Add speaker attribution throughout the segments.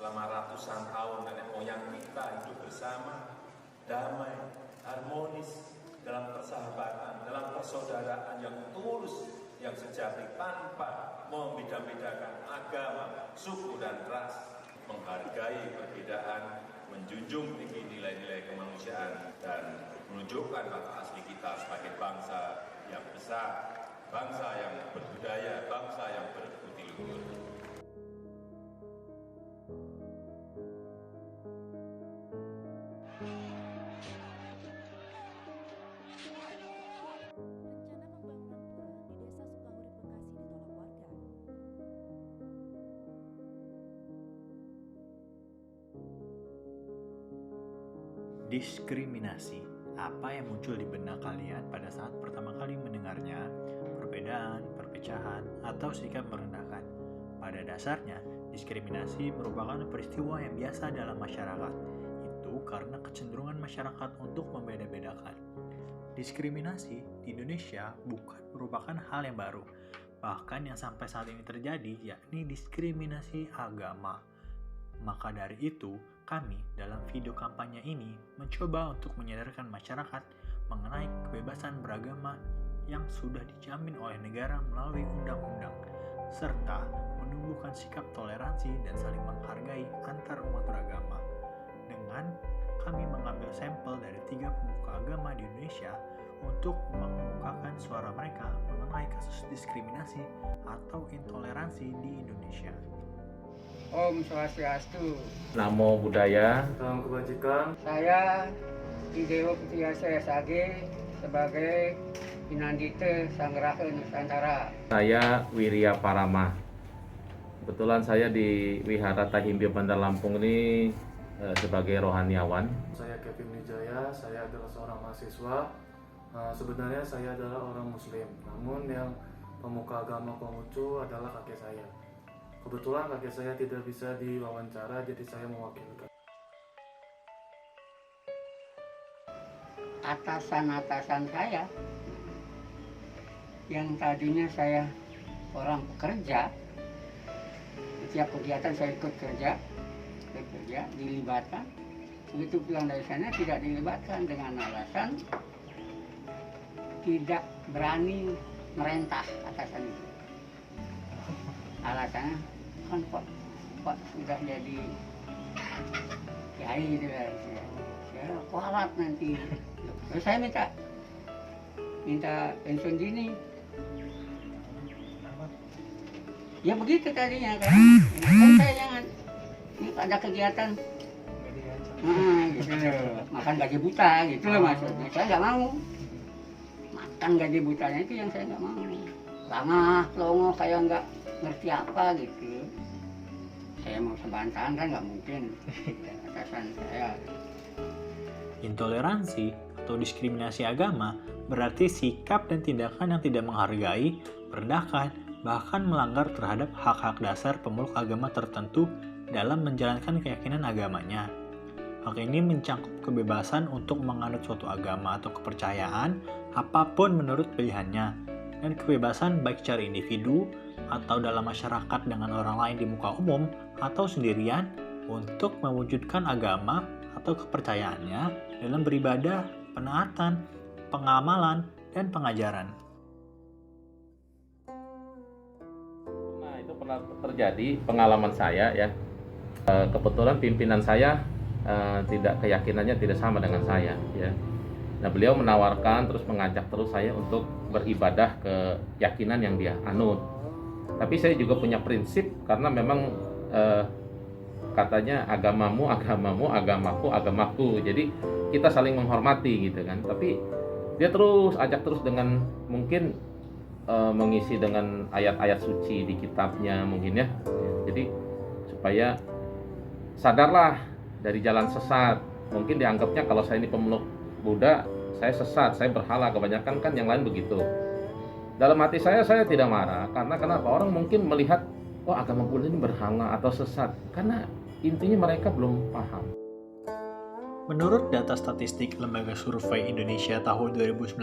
Speaker 1: selama ratusan tahun nenek moyang kita hidup bersama, damai, harmonis, dalam persahabatan, dalam persaudaraan yang tulus, yang sejati tanpa membeda-bedakan agama, suku, dan ras, menghargai perbedaan, menjunjung tinggi nilai-nilai kemanusiaan, dan menunjukkan watak asli kita sebagai bangsa yang besar, bangsa yang berbudaya, bangsa yang berbudi luhur.
Speaker 2: Diskriminasi. Apa yang muncul di benak kalian pada saat pertama kali mendengarnya? Perbedaan, perpecahan, atau sikap merendahkan. Pada dasarnya, diskriminasi merupakan peristiwa yang biasa dalam masyarakat. Itu karena kecenderungan masyarakat untuk membeda-bedakan. Diskriminasi di Indonesia bukan merupakan hal yang baru. Bahkan yang sampai saat ini terjadi yakni diskriminasi agama. Maka dari itu, kami dalam video kampanye ini mencoba untuk menyadarkan masyarakat mengenai kebebasan beragama yang sudah dijamin oleh negara melalui undang-undang, serta menumbuhkan sikap toleransi dan saling menghargai antar umat beragama. Dengan kami mengambil sampel dari 3 pemuka agama di Indonesia untuk mengemukakan suara mereka mengenai kasus diskriminasi atau intoleransi di Indonesia.
Speaker 3: Om Swastiastu.
Speaker 4: Namo Buddhaya.
Speaker 5: Salam kebajikan.
Speaker 3: Saya Idewo Putiyasa SAG sebagai Pinandite Sanggeraha Nusantara.
Speaker 4: Saya Wirya Parama. Kebetulan saya di Wihara Tahimbia Bandar Lampung ini sebagai rohaniawan.
Speaker 5: Saya Kevin Wijaya, saya adalah seorang mahasiswa. Sebenarnya saya adalah orang Muslim, namun yang pemuka agama Konghucu adalah kakek saya. Kebetulan kakek saya tidak bisa diwawancara, jadi saya mewakilkan.
Speaker 3: Atasan-atasan saya yang tadinya saya orang pekerja, setiap kegiatan saya ikut kerja dilibatkan. Begitu pulang dari sana tidak dilibatkan dengan alasan tidak berani merentah atasan itu. Alasannya kan Pak sudah jadi kiai gitu ya, saya kualat nanti. Terus saya minta pensiun dini. Ya begitu tadinya kan saya jangan ada kegiatan gitu loh, makan gaji buta gitu loh maksudnya. Saya nggak mau makan gaji butanya, itu yang saya nggak mau. Lama longo kayak nggak ngerti apa gitu. Saya mau sebantahan kan nggak mungkin, atasan saya.
Speaker 2: Intoleransi atau diskriminasi agama berarti sikap dan tindakan yang tidak menghargai, merendahkan, bahkan melanggar terhadap hak-hak dasar pemeluk agama tertentu dalam menjalankan keyakinan agamanya. Hak ini mencakup kebebasan untuk menganut suatu agama atau kepercayaan apapun menurut pilihannya, dan kebebasan baik secara individu atau dalam masyarakat dengan orang lain di muka umum atau sendirian untuk mewujudkan agama atau kepercayaannya dalam beribadah, penaatan, pengamalan, dan pengajaran.
Speaker 4: Nah, itu pernah terjadi pengalaman saya ya. Kebetulan pimpinan saya tidak keyakinannya tidak sama dengan saya ya. Nah, beliau menawarkan terus mengajak terus saya untuk beribadah ke keyakinan yang dia anut. Tapi saya juga punya prinsip karena memang katanya agamamu, agamaku, agamaku. Jadi kita saling menghormati gitu kan. Tapi dia terus ajak terus dengan mungkin mengisi dengan ayat-ayat suci di kitabnya mungkin ya. Jadi supaya sadarlah dari jalan sesat. Mungkin dianggapnya kalau saya ini pemeluk Buddha, saya sesat, saya berhala, kebanyakan kan yang lain begitu. Dalam hati saya tidak marah, karena kenapa? Orang mungkin melihat, oh agama Buddha ini berhala atau sesat, karena intinya mereka belum paham.
Speaker 2: Menurut data statistik Lembaga Survei Indonesia tahun 2019,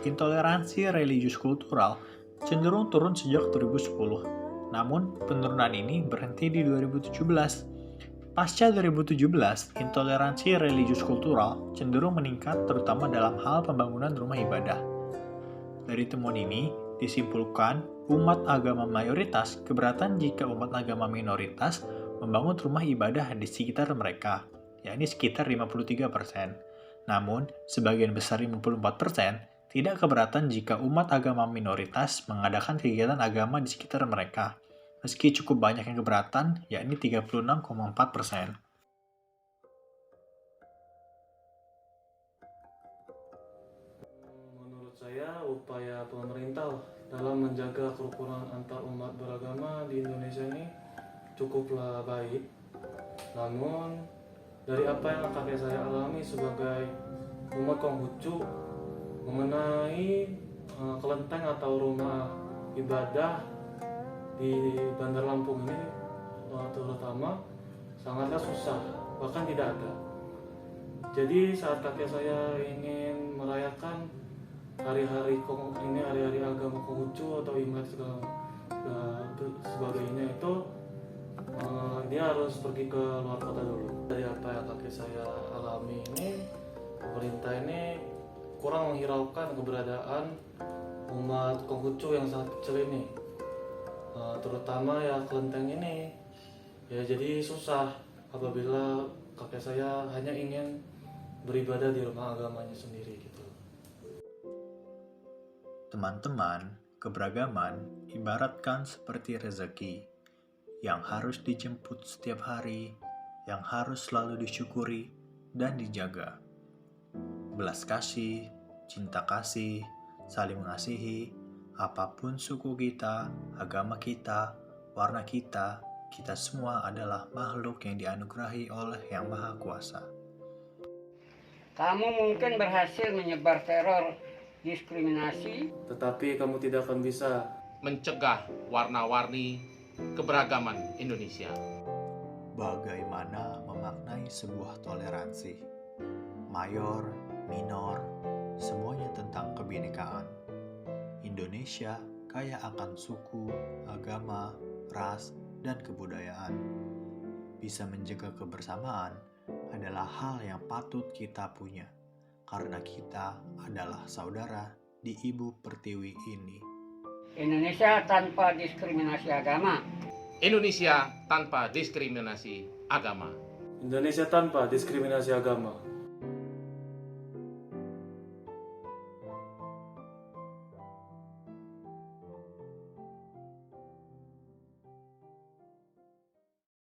Speaker 2: intoleransi religius kultural cenderung turun sejak 2010. Namun, penurunan ini berhenti di 2017. Pasca 2017, intoleransi religius kultural cenderung meningkat terutama dalam hal pembangunan rumah ibadah. Dari temuan ini, disimpulkan umat agama mayoritas keberatan jika umat agama minoritas membangun rumah ibadah di sekitar mereka, yakni sekitar 53%. Namun, sebagian besar 54% tidak keberatan jika umat agama minoritas mengadakan kegiatan agama di sekitar mereka, meski cukup banyak yang keberatan, yakni 36,4%.
Speaker 5: Menurut saya, upaya pemerintah dalam menjaga kerukunan antar umat beragama di Indonesia ini cukuplah baik. Namun, dari apa yang kakek saya alami sebagai umat Konghucu mengenai kelenteng atau rumah ibadah di Bandar Lampung ini terutama sangatlah susah, bahkan tidak ada. Jadi saat kakek saya ingin merayakan hari-hari agama Konghucu atau Imlek segala sebagainya itu dia harus pergi ke luar kota dulu. Dari apa yang kakek saya alami ini, pemerintah ini kurang menghiraukan keberadaan umat Konghucu yang sangat kecil ini, terutama ya kelenteng ini. Ya jadi susah apabila kakek saya hanya ingin beribadah di rumah agamanya sendiri gitu.
Speaker 2: Teman-teman, keberagaman ibaratkan seperti rezeki yang harus dijemput setiap hari, yang harus selalu disyukuri dan dijaga. Belas kasih, cinta kasih, saling mengasihi, apapun suku kita, agama kita, warna kita, kita semua adalah makhluk yang dianugerahi oleh Yang Maha Kuasa.
Speaker 3: Kamu mungkin berhasil menyebar teror, diskriminasi,
Speaker 5: Tetapi kamu tidak akan bisa
Speaker 4: Mencegah warna-warni keberagaman Indonesia.
Speaker 2: Bagaimana memaknai sebuah toleransi? Mayor, minor, semuanya tentang kebinekaan. Indonesia kaya akan suku, agama, ras, dan kebudayaan. Bisa menjaga kebersamaan adalah hal yang patut kita punya, karena kita adalah saudara di Ibu Pertiwi ini.
Speaker 3: Indonesia tanpa diskriminasi agama.
Speaker 4: Indonesia tanpa diskriminasi agama.
Speaker 5: Indonesia tanpa diskriminasi agama.